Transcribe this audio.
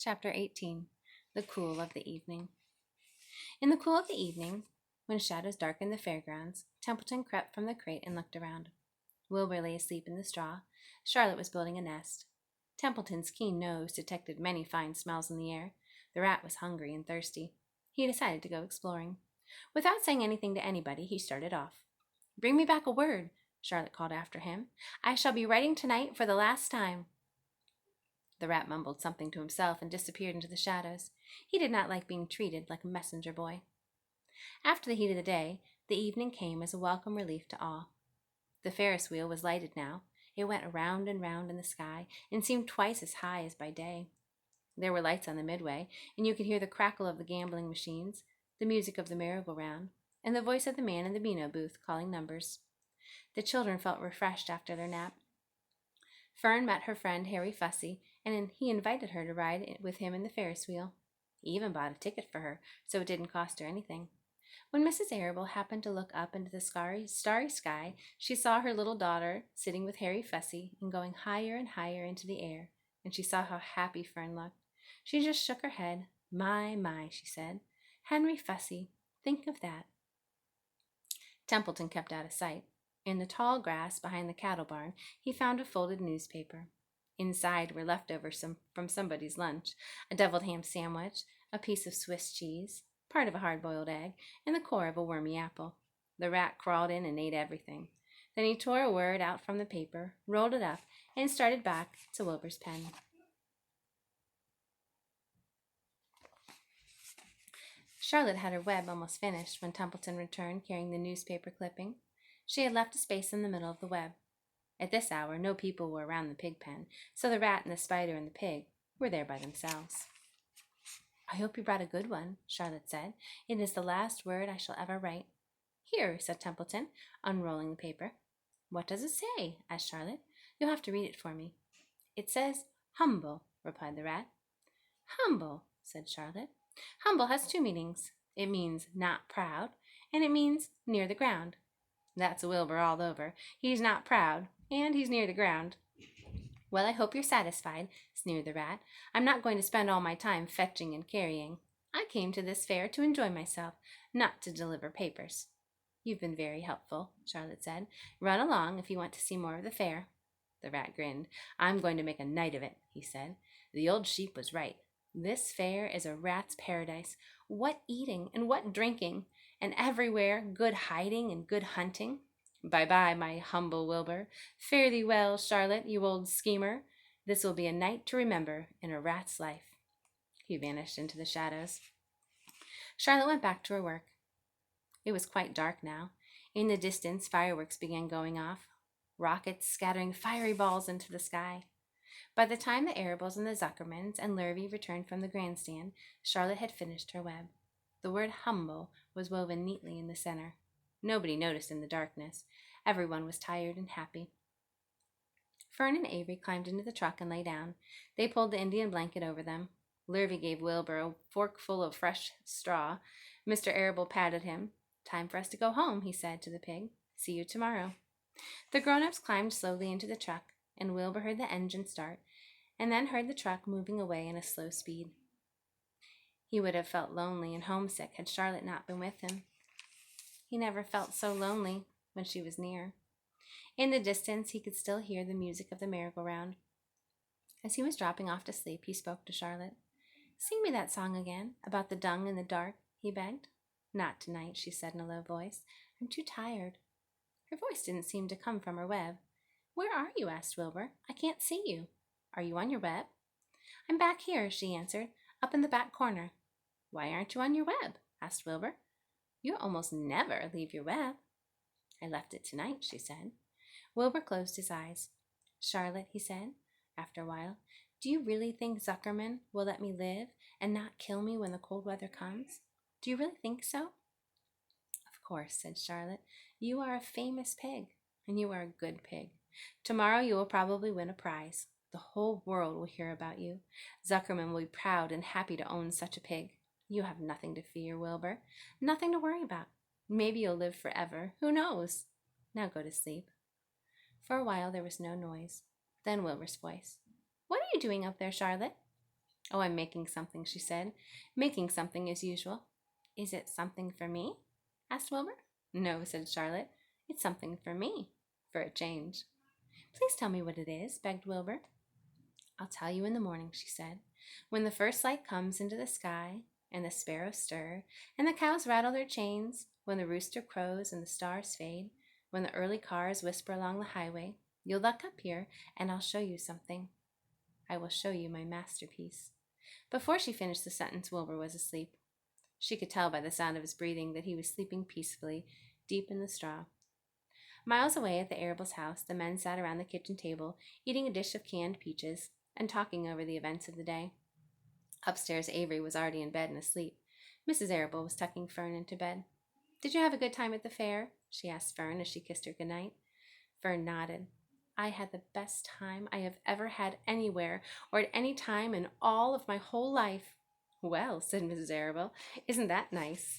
Chapter 18 The Cool of the Evening. In the cool of the evening, when shadows darkened the fairgrounds, Templeton crept from the crate and looked around. Wilbur lay asleep in the straw. Charlotte was building a nest. Templeton's keen nose detected many fine smells in the air. The rat was hungry and thirsty. He decided to go exploring. Without saying anything to anybody, he started off. "Bring me back a word," Charlotte called after him. "I shall be writing tonight for the last time." The rat mumbled something to himself and disappeared into the shadows. He did not like being treated like a messenger boy. After the heat of the day, the evening came as a welcome relief to all. The Ferris wheel was lighted now. It went around and round in the sky and seemed twice as high as by day. There were lights on the midway, and you could hear the crackle of the gambling machines, the music of the merry-go-round, and the voice of the man in the Beano booth calling numbers. The children felt refreshed after their nap. Fern met her friend Harry Fussy, and he invited her to ride with him in the Ferris wheel. He even bought a ticket for her, so it didn't cost her anything. When Mrs. Arable happened to look up into the starry sky, she saw her little daughter sitting with Harry Fussy and going higher and higher into the air, and she saw how happy Fern looked. She just shook her head. My, she said. "Henry Fussy, think of that." Templeton kept out of sight. In the tall grass behind the cattle barn, he found a folded newspaper. Inside were leftovers from somebody's lunch, a deviled ham sandwich, a piece of Swiss cheese, part of a hard-boiled egg, and the core of a wormy apple. The rat crawled in and ate everything. Then he tore a word out from the paper, rolled it up, and started back to Wilbur's pen. Charlotte had her web almost finished when Templeton returned carrying the newspaper clipping. She had left a space in the middle of the web. At this hour, no people were around the pig pen, so the rat and the spider and the pig were there by themselves. "I hope you brought a good one," Charlotte said. "It is the last word I shall ever write." "Here," said Templeton, unrolling the paper. "What does it say?" asked Charlotte. "You'll have to read it for me." "It says humble," replied the rat. "Humble," said Charlotte. "Humble has two meanings. It means not proud, and it means near the ground. That's Wilbur all over. He's not proud, and he's near the ground." "Well, I hope you're satisfied," sneered the rat. "I'm not going to spend all my time fetching and carrying. I came to this fair to enjoy myself, not to deliver papers." "You've been very helpful," Charlotte said. "Run along if you want to see more of the fair." The rat grinned. "I'm going to make a night of it," he said. "The old sheep was right. This fair is a rat's paradise. What eating and what drinking, and everywhere good hiding and good hunting. Bye-bye, my humble Wilbur. Fare thee well, Charlotte, you old schemer. This will be a night to remember in a rat's life." He vanished into the shadows. Charlotte went back to her work. It was quite dark now. In the distance, fireworks began going off, rockets scattering fiery balls into the sky. By the time the Arables and the Zuckermans and Lurvy returned from the grandstand, Charlotte had finished her web. The word humble was woven neatly in the center. Nobody noticed in the darkness. Everyone was tired and happy. Fern and Avery climbed into the truck and lay down. They pulled the Indian blanket over them. Lurvy gave Wilbur a forkful of fresh straw. Mr. Arable patted him. "Time for us to go home," he said to the pig. "See you tomorrow." The grown-ups climbed slowly into the truck, and Wilbur heard the engine start, and then heard the truck moving away in a slow speed. He would have felt lonely and homesick had Charlotte not been with him. He never felt so lonely when she was near. In the distance, he could still hear the music of the merry-go-round. As he was dropping off to sleep, he spoke to Charlotte. "Sing me that song again, about the dung in the dark," he begged. "Not tonight," she said in a low voice. "I'm too tired." Her voice didn't seem to come from her web. "Where are you?" asked Wilbur. "I can't see you. Are you on your web?" "I'm back here," she answered, "up in the back corner." "Why aren't you on your web?" asked Wilbur. "You almost never leave your web." "I left it tonight," she said. Wilbur closed his eyes. "Charlotte," he said, after a while, "do you really think Zuckerman will let me live and not kill me when the cold weather comes? Do you really think so?" "Of course," said Charlotte. "You are a famous pig, and you are a good pig. Tomorrow you will probably win a prize. The whole world will hear about you. Zuckerman will be proud and happy to own such a pig. You have nothing to fear, Wilbur. Nothing to worry about. Maybe you'll live forever. Who knows? Now go to sleep." For a while there was no noise. Then Wilbur's voice. "What are you doing up there, Charlotte?" Oh, I'm making something, she said. Making something as usual. Is it something for me? Asked Wilbur. No, said Charlotte. It's something for me, for a change. Please tell me what it is, begged Wilbur. I'll tell you in the morning, she said. When the first light comes into the sky, and the sparrows stir, and the cows rattle their chains, when the rooster crows and the stars fade, when the early cars whisper along the highway, you'll look up here, and I'll show you something. I will show you my masterpiece. Before she finished the sentence, Wilbur was asleep. She could tell by the sound of his breathing that he was sleeping peacefully, deep in the straw. Miles away at the Arables' house, the men sat around the kitchen table, eating a dish of canned peaches and talking over the events of the day. Upstairs, Avery was already in bed and asleep. Mrs. Arable was tucking Fern into bed. Did you have a good time at the fair? She asked Fern as she kissed her goodnight. Fern nodded. I had the best time I have ever had anywhere or at any time in all of my whole life. Well, said Mrs. Arable, isn't that nice?